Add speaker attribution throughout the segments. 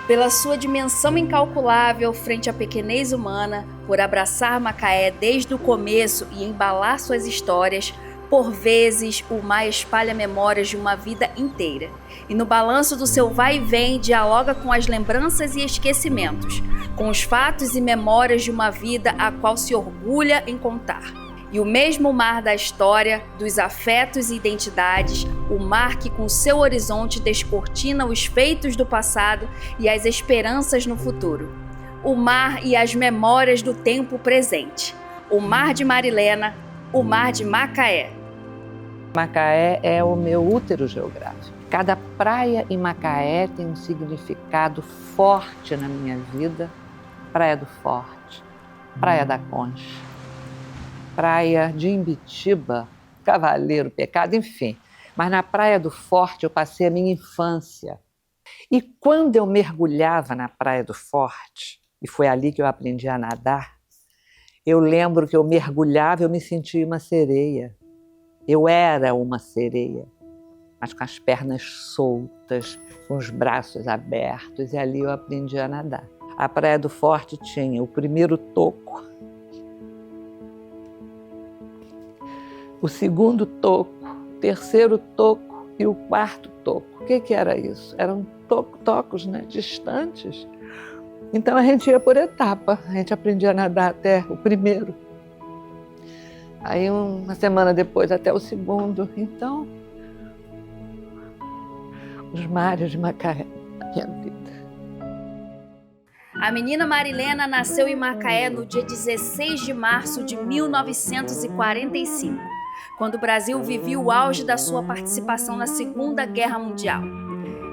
Speaker 1: Pela sua dimensão incalculável frente à pequenez humana, por abraçar Macaé desde o começo e embalar suas histórias, por vezes o mar espalha memórias de uma vida inteira. E no balanço do seu vai e vem, dialoga com as lembranças e esquecimentos, com os fatos e memórias de uma vida a qual se orgulha em contar. E o mesmo mar da história, dos afetos e identidades, o mar que com seu horizonte descortina os feitos do passado e as esperanças no futuro. O mar e as memórias do tempo presente. O mar de Marilena, o mar de Macaé.
Speaker 2: Macaé é o meu útero geográfico. Cada praia em Macaé tem um significado forte na minha vida. Praia do Forte, Praia da Concha, Praia de Imbitiba, Cavaleiro, Pecado, enfim. Mas na Praia do Forte eu passei a minha infância. E quando eu mergulhava na Praia do Forte, e foi ali que eu aprendi a nadar, eu lembro que eu mergulhava e eu me sentia uma sereia. Eu era uma sereia, mas com as pernas soltas, com os braços abertos, e ali eu aprendi a nadar. A Praia do Forte tinha o primeiro toco, o segundo toco, o terceiro toco e o quarto toco. O que era isso? Eram tocos, né, distantes. Então a gente ia por etapa, a gente aprendia a nadar até o primeiro. Aí uma semana depois até o segundo. Então, os mares de Macaé, minha vida.
Speaker 1: A menina Marilena nasceu em Macaé no dia 16 de março de 1945, quando o Brasil vivia o auge da sua participação na Segunda Guerra Mundial.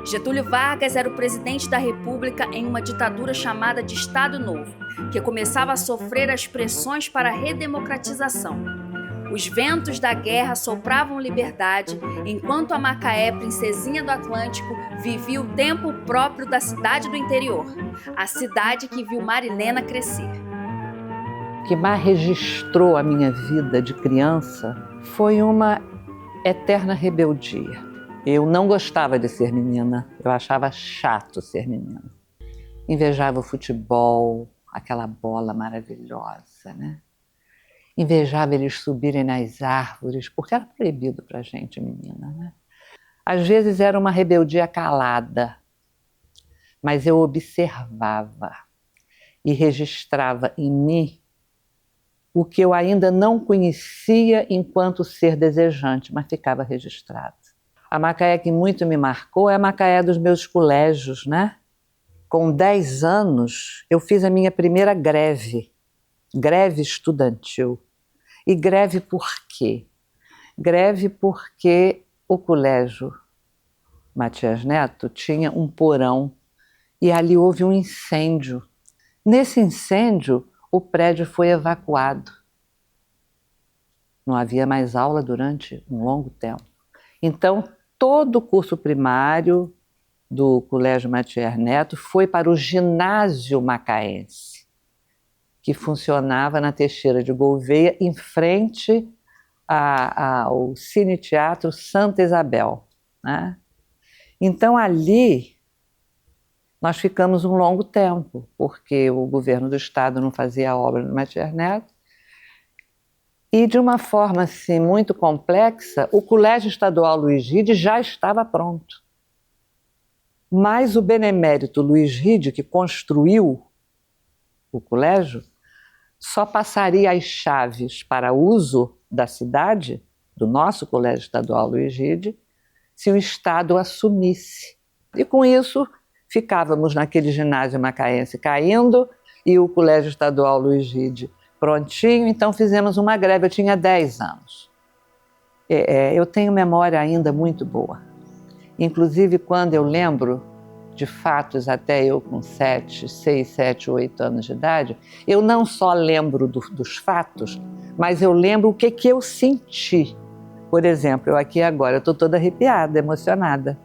Speaker 1: Getúlio Vargas era o presidente da República em uma ditadura chamada de Estado Novo, que começava a sofrer as pressões para a redemocratização. Os ventos da guerra sopravam liberdade, enquanto a Macaé, princesinha do Atlântico, vivia o tempo próprio da cidade do interior, a cidade que viu Marilena crescer.
Speaker 2: O que mais registrou a minha vida de criança foi uma eterna rebeldia. Eu não gostava de ser menina, eu achava chato ser menina. Invejava o futebol, aquela bola maravilhosa, né? Invejava eles subirem nas árvores, porque era proibido para a gente, menina, né? Às vezes era uma rebeldia calada, mas eu observava e registrava em mim o que eu ainda não conhecia enquanto ser desejante, mas ficava registrado. A Macaé que muito me marcou é a Macaé dos meus colégios, né? Com 10 anos, eu fiz a minha primeira greve estudantil. E greve por quê? Greve porque o colégio Matias Neto tinha um porão e ali houve um incêndio. Nesse incêndio, o prédio foi evacuado. Não havia mais aula durante um longo tempo. Então, todo o curso primário do Colégio Matias Neto foi para o ginásio macaense, que funcionava na Teixeira de Gouvêa, em frente ao Cine Teatro Santa Isabel, né? Então, ali, nós ficamos um longo tempo, porque o governo do estado não fazia a obra no Matias Neto, e de uma forma assim, muito complexa, o Colégio Estadual Luiz Ride já estava pronto. Mas o benemérito Luiz Ride, que construiu o colégio, só passaria as chaves para uso da cidade, do nosso Colégio Estadual Luiz Ride, se o Estado assumisse. E com isso, ficávamos naquele ginásio macaense caindo e o Colégio Estadual Luiz Ride prontinho, então fizemos uma greve. Eu tinha 10 anos. Eu tenho memória ainda muito boa. Inclusive, quando eu lembro de fatos, até eu com 6, 7, 8 anos de idade, eu não só lembro dos fatos, mas eu lembro o que eu senti. Por exemplo, eu aqui agora estou toda arrepiada, emocionada,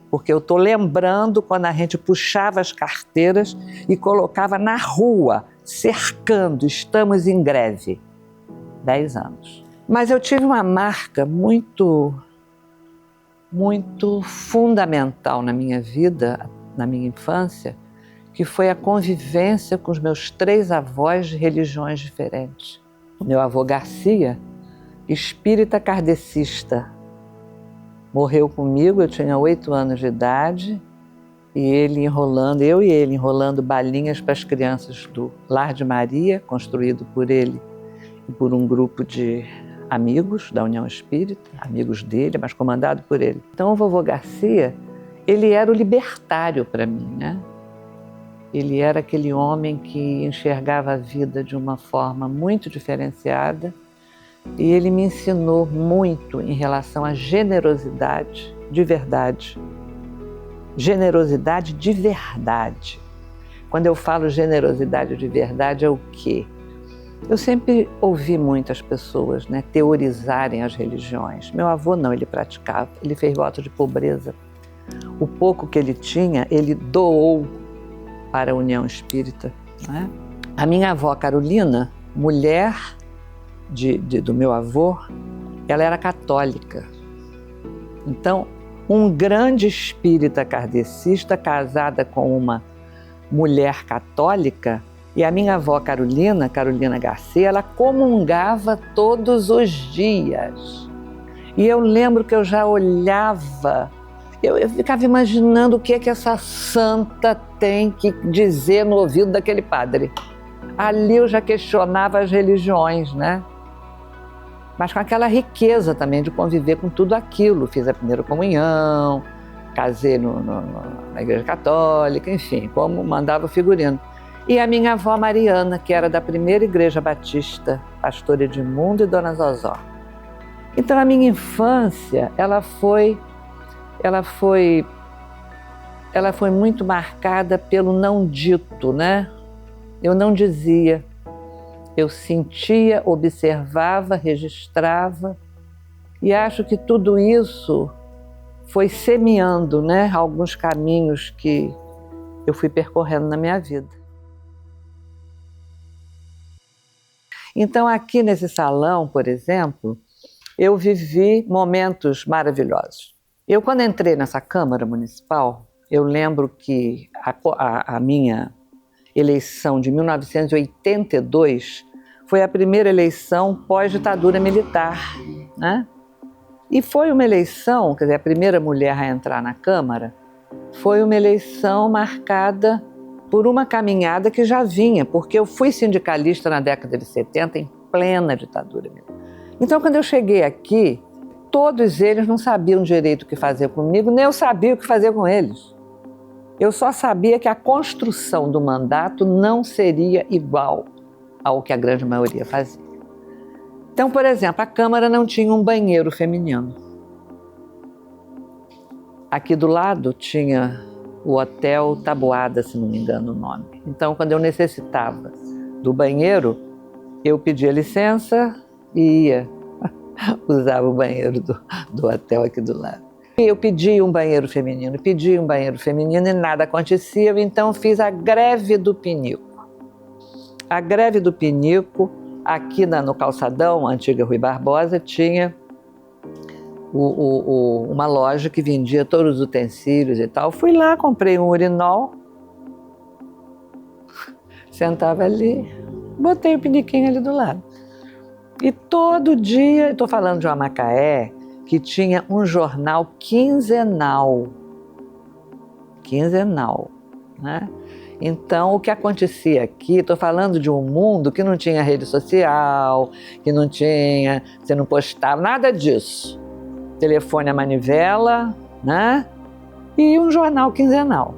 Speaker 2: porque eu estou lembrando quando a gente puxava as carteiras e colocava na rua, cercando, estamos em greve. 10 anos. Mas eu tive uma marca muito fundamental na minha vida, na minha infância, que foi a convivência com os meus 3 avós de religiões diferentes. O meu avô Garcia, espírita kardecista, morreu comigo, eu tinha 8 anos de idade, e eu e ele enrolando balinhas para as crianças do Lar de Maria, construído por ele e por um grupo de amigos da União Espírita, amigos dele, mas comandado por ele. Então o vovô Garcia, ele era o libertário para mim, né? Ele era aquele homem que enxergava a vida de uma forma muito diferenciada e ele me ensinou muito em relação à generosidade de verdade. Generosidade de verdade. Quando eu falo generosidade de verdade, é o quê? Eu sempre ouvi muitas pessoas, né, teorizarem as religiões. Meu avô não, ele praticava, ele fez voto de pobreza. O pouco que ele tinha, ele doou para a União Espírita, né? A minha avó Carolina, mulher do meu avô, ela era católica. Então, um grande espírita kardecista casada com uma mulher católica, e a minha avó Carolina Garcia, ela comungava todos os dias. E eu lembro que eu já olhava, eu ficava imaginando o que é que essa santa tem que dizer no ouvido daquele padre. Ali eu já questionava as religiões, né? Mas com aquela riqueza também de conviver com tudo aquilo. Fiz a primeira comunhão, casei na Igreja Católica, enfim, como mandava o figurino. E a minha avó Mariana, que era da primeira Igreja Batista, Pastor Edmundo e Dona Zozó. Então a minha infância, ela foi muito marcada pelo não dito, né? Eu não dizia. Eu sentia, observava, registrava e acho que tudo isso foi semeando, né, alguns caminhos que eu fui percorrendo na minha vida. Então aqui nesse salão, por exemplo, eu vivi momentos maravilhosos. Eu quando entrei nessa Câmara Municipal, eu lembro que a minha eleição de 1982 foi a primeira eleição pós-ditadura militar, né? E foi uma eleição, quer dizer, a primeira mulher a entrar na Câmara, foi uma eleição marcada por uma caminhada que já vinha, porque eu fui sindicalista na década de 70, em plena ditadura militar. Então, quando eu cheguei aqui, todos eles não sabiam direito o que fazer comigo, nem eu sabia o que fazer com eles. Eu só sabia que a construção do mandato não seria igual ao que a grande maioria fazia. Então, por exemplo, a Câmara não tinha um banheiro feminino. Aqui do lado tinha o Hotel Taboada, se não me engano o nome. Então, quando eu necessitava do banheiro, eu pedia licença e ia. Usava o banheiro do hotel aqui do lado. Eu pedi um banheiro feminino e nada acontecia, então fiz a greve do pinico. A greve do pinico, aqui no calçadão, a antiga Rui Barbosa, tinha uma loja que vendia todos os utensílios e tal. Fui lá, comprei um urinol, sentava ali, botei o piniquinho ali do lado. E todo dia, estou falando de uma Macaé, que tinha um jornal quinzenal, né? Então, o que acontecia aqui, estou falando de um mundo que não tinha rede social, que não tinha, você não postava, nada disso. Telefone à manivela, né? E um jornal quinzenal.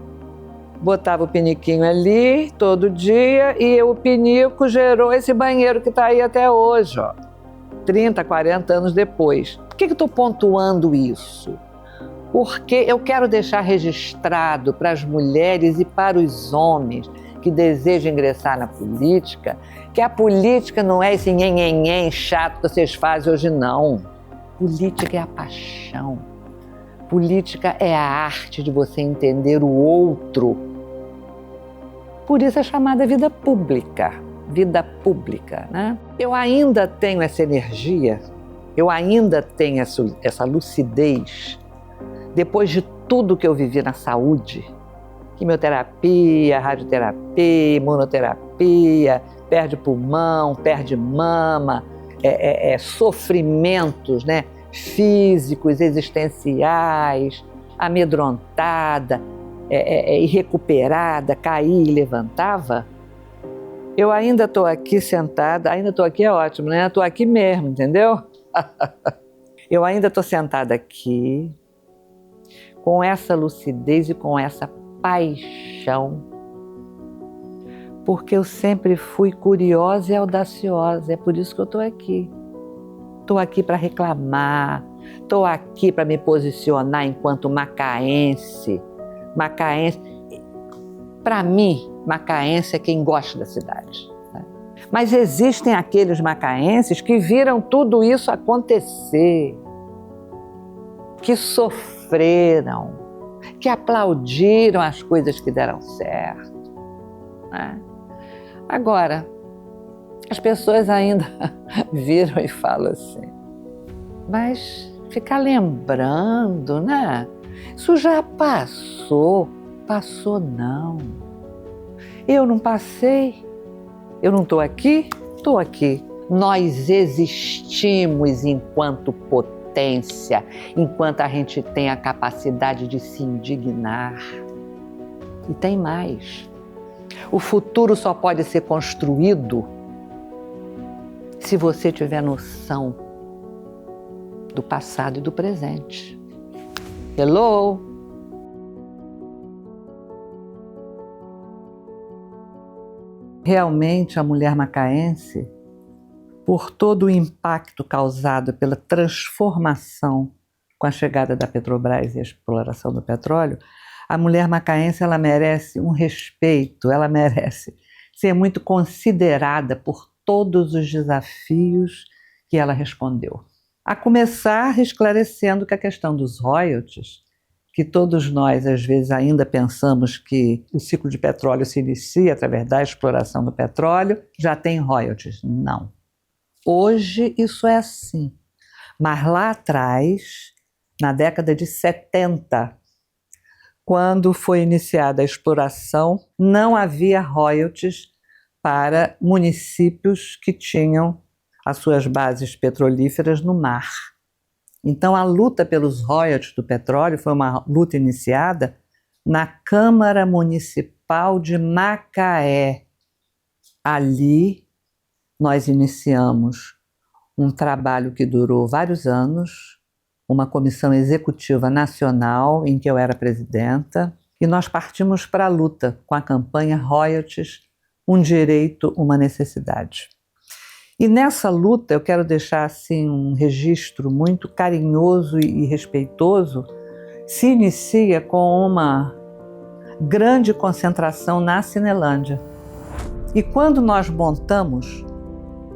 Speaker 2: Botava o piniquinho ali todo dia e o pinico gerou esse banheiro que está aí até hoje, ó, 30, 40 anos depois. Por que eu estou pontuando isso? Porque eu quero deixar registrado para as mulheres e para os homens que desejam ingressar na política, que a política não é esse nhenhenhen chato que vocês fazem hoje, não. Política é a paixão. Política é a arte de você entender o outro. Por isso é chamada vida pública, né? Eu ainda tenho essa energia, eu ainda tenho essa lucidez, depois de tudo que eu vivi na saúde, quimioterapia, radioterapia, imunoterapia, perde pulmão, perde mama, sofrimentos, né, físicos, existenciais, amedrontada, irrecuperada, caía e levantava. Eu ainda estou aqui sentada, ainda estou aqui é ótimo, né? Estou aqui mesmo, entendeu? Eu ainda estou sentada aqui, com essa lucidez e com essa paixão, porque eu sempre fui curiosa e audaciosa, é por isso que eu estou aqui. Estou aqui para reclamar, estou aqui para me posicionar enquanto macaense. Macaense, para mim, macaense é quem gosta da cidade. Né? Mas existem aqueles macaenses que viram tudo isso acontecer, que sofreram, que aplaudiram as coisas que deram certo. Né? Agora, as pessoas ainda viram e falam assim, mas ficar lembrando, né? Isso já passou. Passou não. Eu não passei. Eu não estou aqui? Estou aqui. Nós existimos enquanto potência, enquanto a gente tem a capacidade de se indignar. E tem mais. O futuro só pode ser construído se você tiver noção do passado e do presente. Hello? Realmente a mulher macaense, por todo o impacto causado pela transformação com a chegada da Petrobras e a exploração do petróleo, a mulher macaense ela merece um respeito, ela merece ser muito considerada por todos os desafios que ela respondeu. A começar esclarecendo que a questão dos royalties, que todos nós às vezes ainda pensamos que o ciclo de petróleo se inicia através da exploração do petróleo, já tem royalties. Não. Hoje isso é assim. Mas lá atrás, na década de 70, quando foi iniciada a exploração, não havia royalties para municípios que tinham as suas bases petrolíferas no mar. Então, a luta pelos royalties do petróleo foi uma luta iniciada na Câmara Municipal de Macaé. Ali, nós iniciamos um trabalho que durou vários anos, uma comissão executiva nacional em que eu era presidenta, e nós partimos para a luta com a campanha Royalties, um direito, uma necessidade. E nessa luta eu quero deixar assim um registro muito carinhoso e respeitoso. Se inicia com uma grande concentração na Cinelândia. E quando nós montamos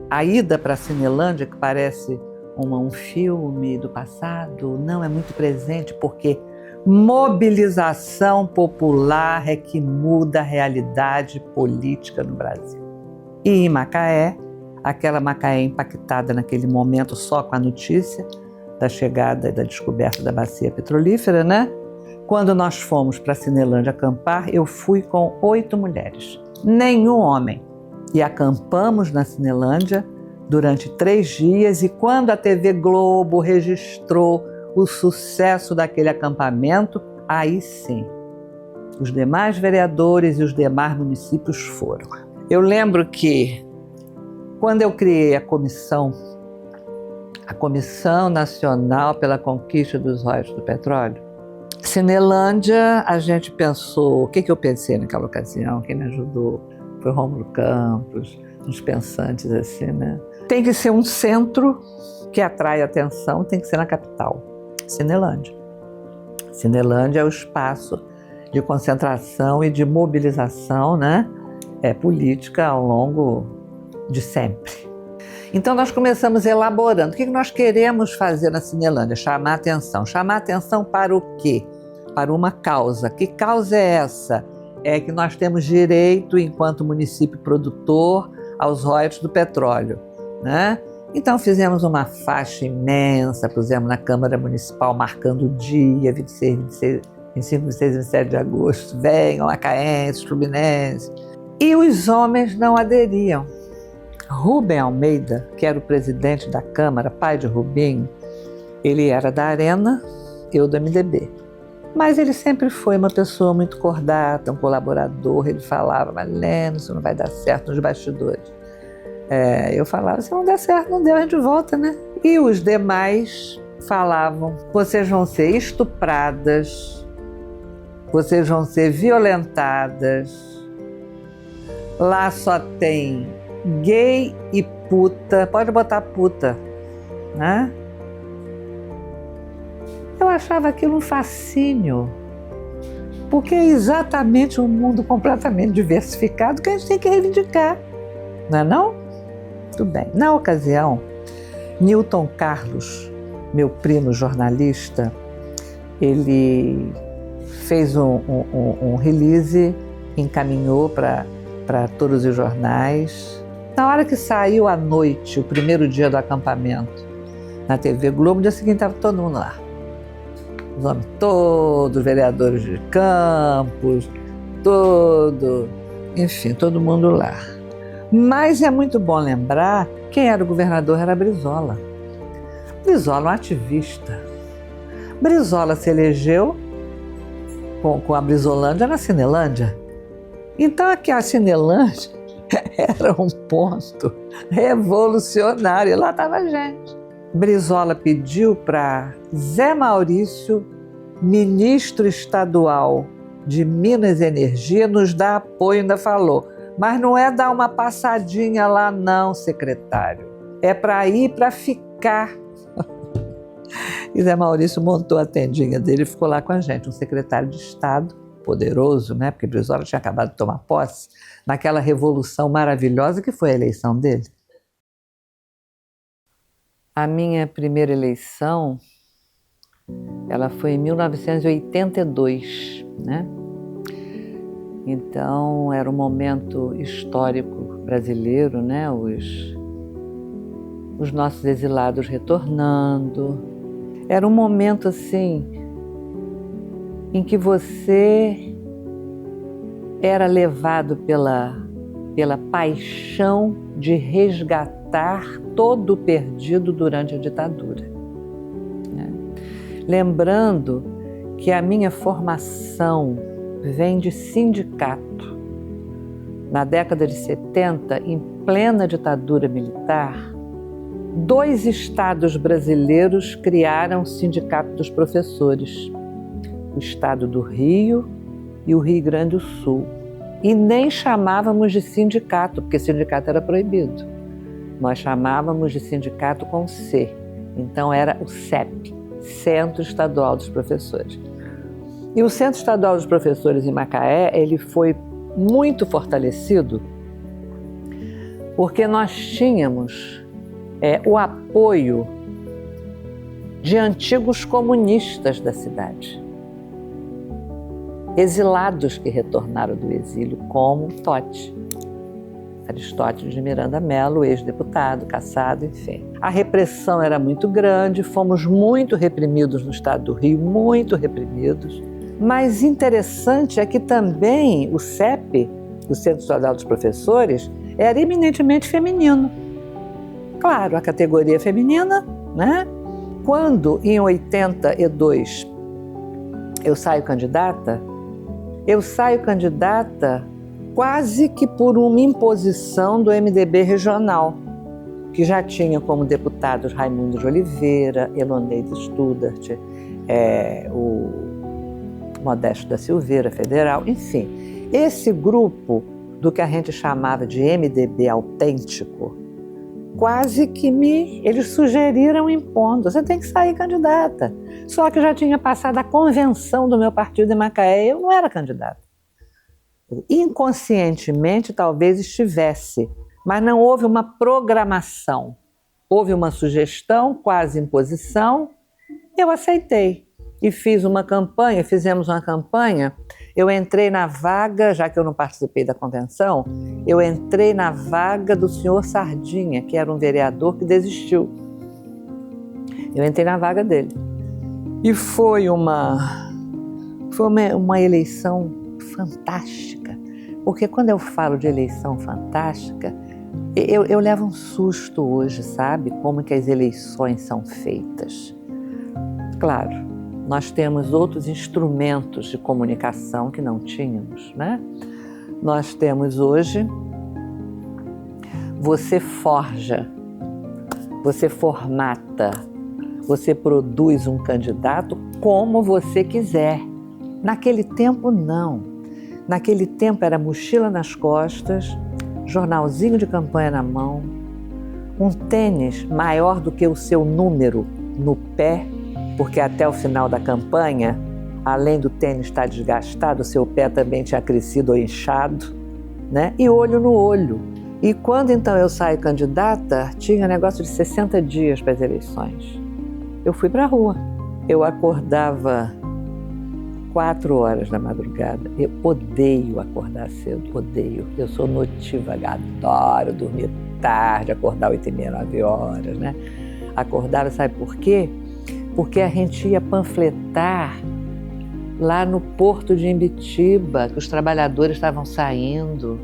Speaker 2: a ida para a Cinelândia, que parece um filme do passado, não, é muito presente, porque mobilização popular é que muda a realidade política no Brasil. E em Macaé, aquela Macaé impactada naquele momento só com a notícia da chegada e da descoberta da bacia petrolífera, né? Quando nós fomos para a Cinelândia acampar, eu fui com 8 mulheres, nenhum homem. E acampamos na Cinelândia durante 3 dias, e quando a TV Globo registrou o sucesso daquele acampamento, aí sim, os demais vereadores e os demais municípios foram. Eu lembro que quando eu criei a Comissão Nacional pela Conquista dos Royalties do Petróleo, Cinelândia, a gente pensou, o que eu pensei naquela ocasião, quem me ajudou foi Rômulo Campos, uns pensantes assim, né? Tem que ser um centro que atrai atenção, tem que ser na capital, Cinelândia. Cinelândia é o espaço de concentração e de mobilização, né? Política ao longo de sempre. Então nós começamos elaborando o que nós queremos fazer na Cinelândia, chamar atenção. Chamar atenção para o quê? Para uma causa. Que causa é essa? É que nós temos direito, enquanto município produtor, aos royalties do petróleo, né? Então fizemos uma faixa imensa, pusemos na Câmara Municipal marcando o dia, 26 em 5, 6 e 7 de agosto, venham macaenses, fluminenses. E os homens não aderiam. Rubem Almeida, que era o presidente da Câmara, pai de Rubinho, ele era da Arena, eu do MDB. Mas ele sempre foi uma pessoa muito cordata, um colaborador. Ele falava, Marilena, isso não vai dar certo nos bastidores. Eu falava, se não der certo, não deu, a gente volta, né? E os demais falavam, vocês vão ser estupradas, vocês vão ser violentadas, lá só tem gay e puta, pode botar puta, né? Eu achava aquilo um fascínio, porque é exatamente um mundo completamente diversificado que a gente tem que reivindicar, não é não? Tudo bem. Na ocasião, Newton Carlos, meu primo jornalista, ele fez um release, encaminhou para todos os jornais. Na hora que saiu à noite, o primeiro dia do acampamento, na TV Globo, no dia seguinte estava todo mundo lá. Os homens todos, vereadores de Campos, enfim, todo mundo lá. Mas é muito bom lembrar, quem era o governador era Brizola. Brizola, um ativista. Brizola se elegeu com a Brizolândia na Cinelândia. Então aqui a Cinelândia era um ponto revolucionário, e lá estava a gente. Brizola pediu para Zé Maurício, ministro estadual de Minas e Energia, nos dar apoio, ainda falou, mas não é dar uma passadinha lá não, secretário, é para ir para ficar. E Zé Maurício montou a tendinha dele e ficou lá com a gente, um secretário de Estado, poderoso, né? Porque Brizola tinha acabado de tomar posse, naquela revolução maravilhosa que foi a eleição dele. A minha primeira eleição, ela foi em 1982, né? Então, era um momento histórico brasileiro, né? Os nossos exilados retornando. Era um momento, assim, em que você era levado pela paixão de resgatar todo o perdido durante a ditadura. Né? Lembrando que a minha formação vem de sindicato. Na década de 70, em plena ditadura militar, 2 estados brasileiros criaram o Sindicato dos Professores, o estado do Rio e o Rio Grande do Sul. E nem chamávamos de sindicato, porque sindicato era proibido. Nós chamávamos de sindicato com C, então era o CEP, Centro Estadual dos Professores. E o Centro Estadual dos Professores em Macaé, ele foi muito fortalecido porque nós tínhamos o apoio de antigos comunistas da cidade, exilados que retornaram do exílio, como Totti. Aristóteles de Miranda Mello, ex-deputado, cassado, enfim. A repressão era muito grande, fomos muito reprimidos no estado do Rio, muito reprimidos. Mas interessante é que também o CEP, o Centro Estadual dos Professores, era eminentemente feminino. Claro, a categoria feminina, né? Quando, em 82, eu saio candidata quase que por uma imposição do MDB regional, que já tinha como deputados Raimundo de Oliveira, Eloneide Studart, o Modesto da Silveira, federal, enfim. Esse grupo do que a gente chamava de MDB autêntico, quase que eles sugeriram impondo, você tem que sair candidata. Só que já tinha passado a convenção do meu partido em Macaé, eu não era candidata. Inconscientemente talvez estivesse, mas não houve uma programação. Houve uma sugestão, quase imposição, eu aceitei. E fizemos uma campanha, eu entrei na vaga, já que eu não participei da convenção, eu entrei na vaga do senhor Sardinha, que era um vereador que desistiu. Eu entrei na vaga dele. E foi uma Foi uma eleição fantástica, porque quando eu falo de eleição fantástica, eu levo um susto hoje, sabe? Como que as eleições são feitas. Claro, nós temos outros instrumentos de comunicação que não tínhamos, né? Nós temos hoje, você forja, você formata, você produz um candidato como você quiser. Naquele tempo, não. Naquele tempo era mochila nas costas, jornalzinho de campanha na mão, um tênis maior do que o seu número no pé, porque até o final da campanha, além do tênis estar desgastado, o seu pé também tinha crescido ou inchado, né? E olho no olho. E quando então eu saio candidata, tinha negócio de 60 dias para as eleições. Eu fui para a rua. Eu acordava 4 horas da madrugada. Eu odeio acordar cedo, odeio. Eu sou notívaga, adoro dormir tarde, acordar 8h30, 9 horas, né? Acordava, sabe por quê? Porque a gente ia panfletar lá no porto de Imbitiba, que os trabalhadores estavam saindo.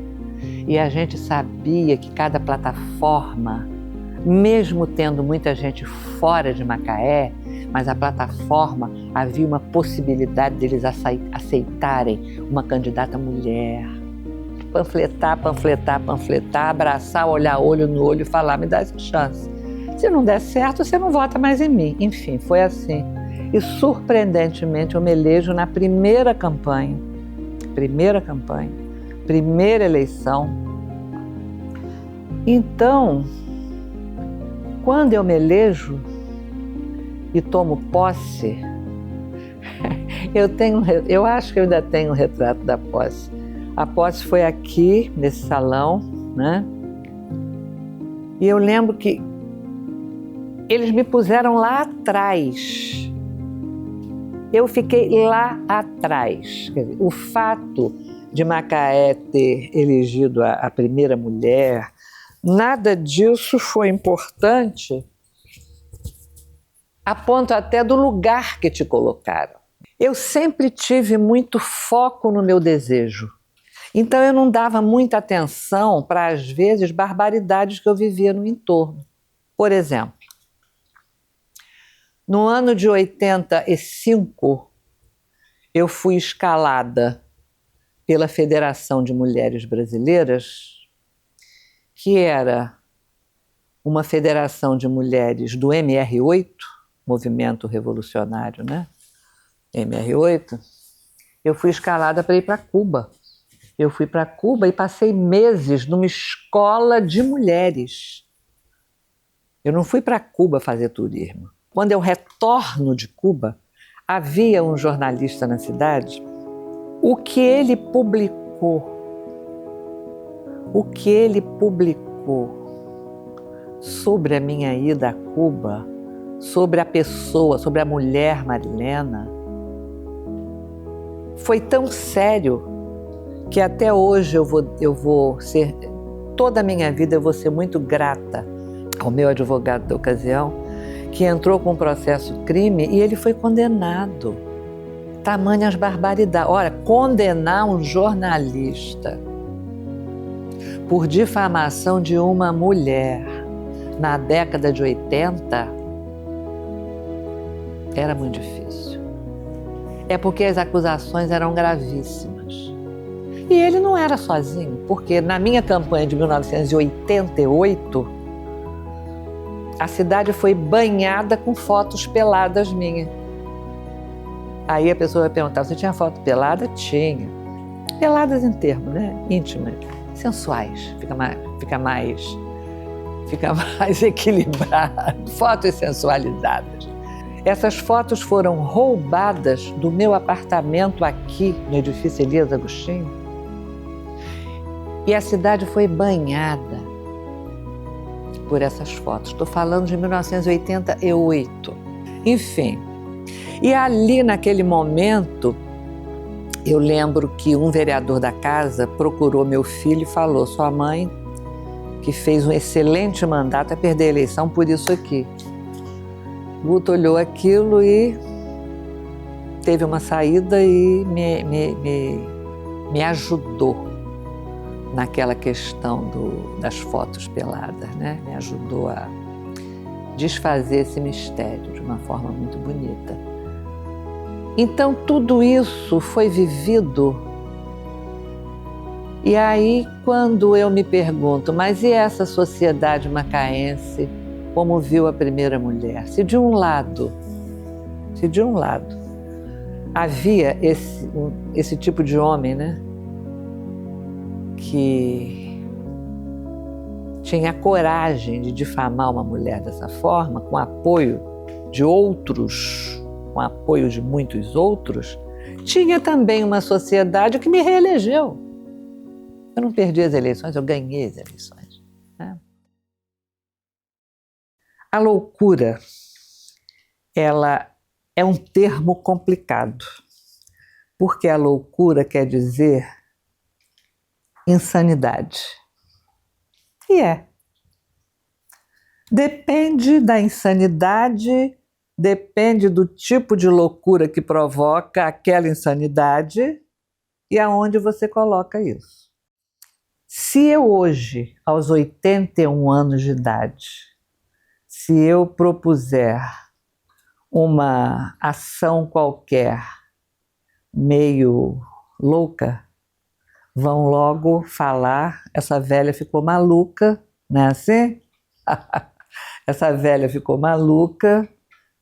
Speaker 2: E a gente sabia que cada plataforma, mesmo tendo muita gente fora de Macaé, mas a plataforma havia uma possibilidade deles aceitarem uma candidata mulher. Panfletar, panfletar, panfletar, abraçar, olhar olho no olho e falar, me dá essa chance. Se não der certo, você não vota mais em mim. Enfim, foi assim. E surpreendentemente eu me elejo na primeira campanha, primeira eleição. Então, quando eu me elejo e tomo posse, eu acho que eu ainda tenho um retrato da posse. A posse foi aqui, nesse salão, né? E eu lembro que eles me puseram lá atrás. Eu fiquei lá atrás. Quer dizer, o fato de Macaé ter elegido a primeira mulher, nada disso foi importante a ponto até do lugar que te colocaram. Eu sempre tive muito foco no meu desejo. Então eu não dava muita atenção para, às vezes, barbaridades que eu vivia no entorno. Por exemplo, no ano de 85, eu fui escalada pela Federação de Mulheres Brasileiras, que era uma federação de mulheres do MR8, Movimento Revolucionário, né? MR8. Eu fui escalada para ir para Cuba. Eu fui para Cuba e passei meses numa escola de mulheres. Eu não fui para Cuba fazer turismo. Quando eu retorno de Cuba, havia um jornalista na cidade. O que ele publicou sobre a minha ida a Cuba, sobre a pessoa, sobre a mulher Marilena, foi tão sério que até hoje eu vou ser, toda a minha vida eu vou ser muito grata ao meu advogado da ocasião, que entrou com um processo crime e ele foi condenado. Tamanhas barbaridades. Olha, condenar um jornalista por difamação de uma mulher na década de 80 era muito difícil. É porque as acusações eram gravíssimas. E ele não era sozinho, porque na minha campanha de 1988, a cidade foi banhada com fotos peladas minhas. Aí a pessoa vai perguntar, você tinha foto pelada? Tinha. Peladas em termos, né? Íntimas, sensuais, fica mais equilibrado. Fotos sensualizadas. Essas fotos foram roubadas do meu apartamento aqui, no edifício Elias Agostinho. E a cidade foi banhada por essas fotos. Estou falando de 1988. Enfim, e ali naquele momento, eu lembro que um vereador da casa procurou meu filho e falou, sua mãe, que fez um excelente mandato, a perder a eleição por isso aqui. Guto olhou aquilo e teve uma saída e me ajudou naquela questão das fotos peladas, né? Me ajudou a desfazer esse mistério de uma forma muito bonita. Então tudo isso foi vivido. E aí quando eu me pergunto, mas e essa sociedade macaense, como viu a primeira mulher? Se de um lado havia esse tipo de homem, né, que tinha a coragem de difamar uma mulher dessa forma, com apoio de outros, com apoio de muitos outros, tinha também uma sociedade que me reelegeu. Eu não perdi as eleições, eu ganhei as eleições, né? A loucura, ela é um termo complicado, porque a loucura quer dizer insanidade. E é. Depende da insanidade, depende do tipo de loucura que provoca aquela insanidade e aonde você coloca isso. Se eu hoje, aos 81 anos de idade, se eu propuser uma ação qualquer meio louca, vão logo falar, essa velha ficou maluca, não é assim? Essa velha ficou maluca,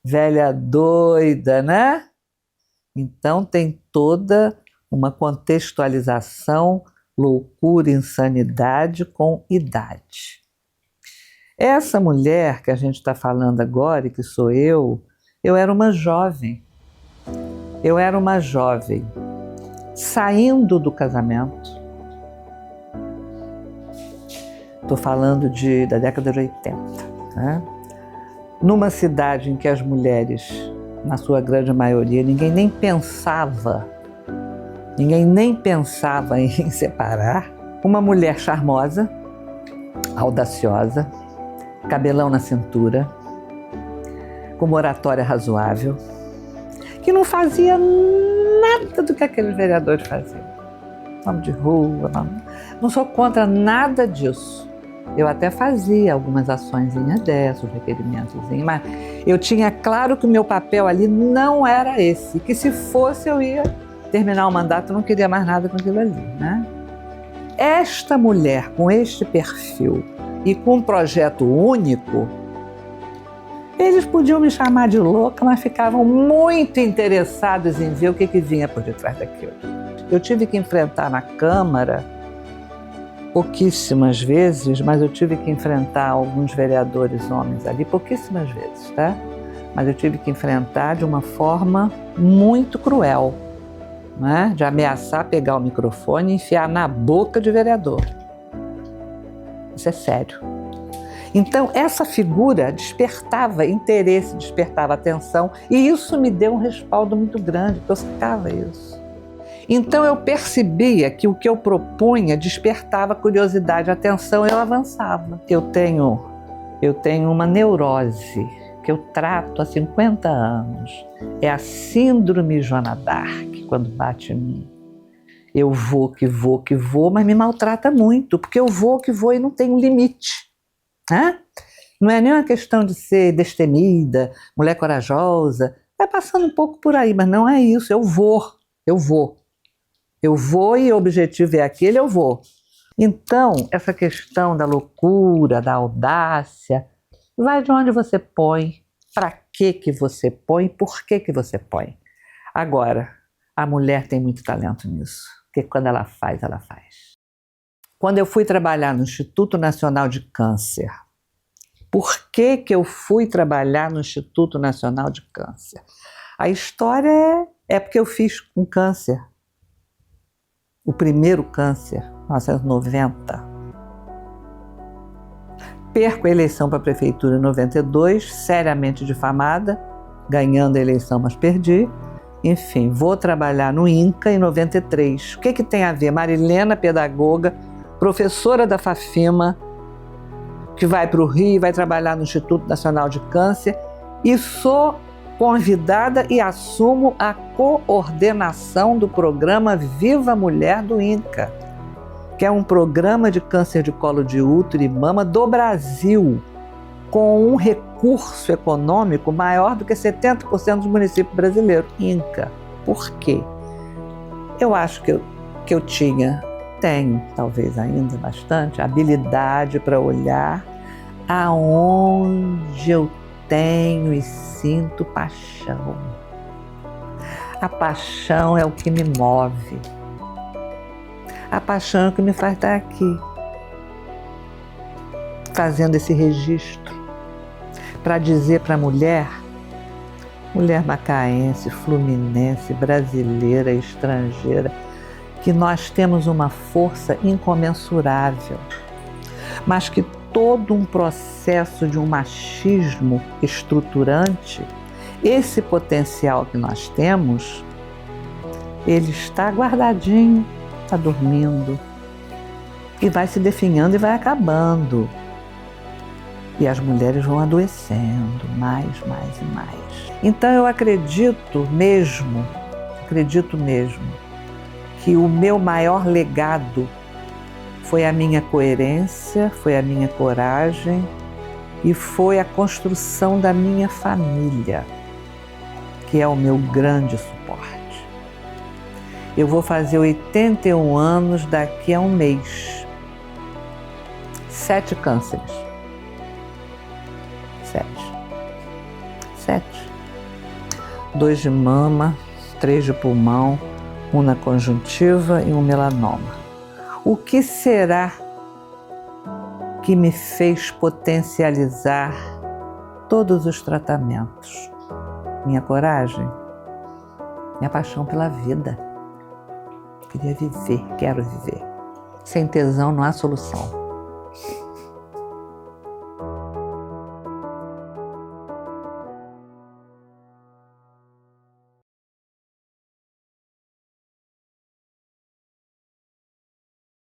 Speaker 2: velha doida, né? Então tem toda uma contextualização, loucura, insanidade com idade. Essa mulher que a gente está falando agora, e que sou eu era uma jovem. Eu era uma jovem saindo do casamento. Estou falando da década de 80, né? Numa cidade em que as mulheres, na sua grande maioria, ninguém nem pensava em separar. Uma mulher charmosa, audaciosa, cabelão na cintura, com uma oratória razoável, que não fazia nada do que aqueles vereadores faziam. Nome de rua, não sou contra nada disso. Eu até fazia algumas açõezinhas dessas, requerimentozinhos, mas eu tinha claro que o meu papel ali não era esse, que se fosse eu ia terminar o mandato, não queria mais nada com aquilo ali, né? Esta mulher com este perfil e com um projeto único, eles podiam me chamar de louca, mas ficavam muito interessados em ver o que vinha por detrás daquilo. Eu tive que enfrentar na Câmara, pouquíssimas vezes, mas eu tive que enfrentar alguns vereadores homens ali, pouquíssimas vezes, tá? Mas eu tive que enfrentar de uma forma muito cruel, né? De ameaçar pegar o microfone e enfiar na boca de vereador. Isso é sério. Então, essa figura despertava interesse, despertava atenção, e isso me deu um respaldo muito grande, porque eu sacava isso. Então, eu percebia que o que eu propunha despertava curiosidade, atenção, e eu avançava. Eu tenho uma neurose que eu trato há 50 anos. É a síndrome Joana d'Arc, quando bate em mim. Eu vou, mas me maltrata muito, porque eu vou e não tenho limite. Né? Não é nem uma questão de ser destemida, mulher corajosa, vai passando um pouco por aí, mas não é isso, eu vou e o objetivo é aquele, eu vou. Então, essa questão da loucura, da audácia, vai de onde você põe, para que você põe, por que você põe. Agora, a mulher tem muito talento nisso, porque quando ela faz, ela faz. Quando eu fui trabalhar no Instituto Nacional de Câncer, por que eu fui trabalhar no Instituto Nacional de Câncer? A história é porque eu fiz um câncer, o primeiro câncer, 1990. Perco a eleição para a prefeitura em 92, seriamente difamada, ganhando a eleição, mas perdi. Enfim, vou trabalhar no INCA em 93. O que tem a ver? Marilena, pedagoga, professora da Fafima, que vai para o Rio, vai trabalhar no Instituto Nacional de Câncer, e sou convidada e assumo a coordenação do programa Viva Mulher do INCA, que é um programa de câncer de colo de útero e mama do Brasil, com um recurso econômico maior do que 70% dos municípios brasileiros. INCA. Por quê? Eu acho que eu tenho, talvez ainda bastante, habilidade para olhar aonde eu tenho e sinto paixão. A paixão é o que me move. A paixão é o que me faz estar aqui, fazendo esse registro, para dizer para a mulher macaense, fluminense, brasileira, estrangeira, que nós temos uma força incomensurável, mas que todo um processo de um machismo estruturante, esse potencial que nós temos, ele está guardadinho, está dormindo, e vai se definhando e vai acabando. E as mulheres vão adoecendo mais e mais. Então eu acredito mesmo que o meu maior legado foi a minha coerência, foi a minha coragem e foi a construção da minha família, que é o meu grande suporte. Eu vou fazer 81 anos daqui a um mês. 7 cânceres. 7. 2 de mama, 3 de pulmão, 1 na conjuntiva e 1 melanoma. O que será que me fez potencializar todos os tratamentos? Minha coragem, minha paixão pela vida. Queria viver, quero viver. Sem tesão não há solução.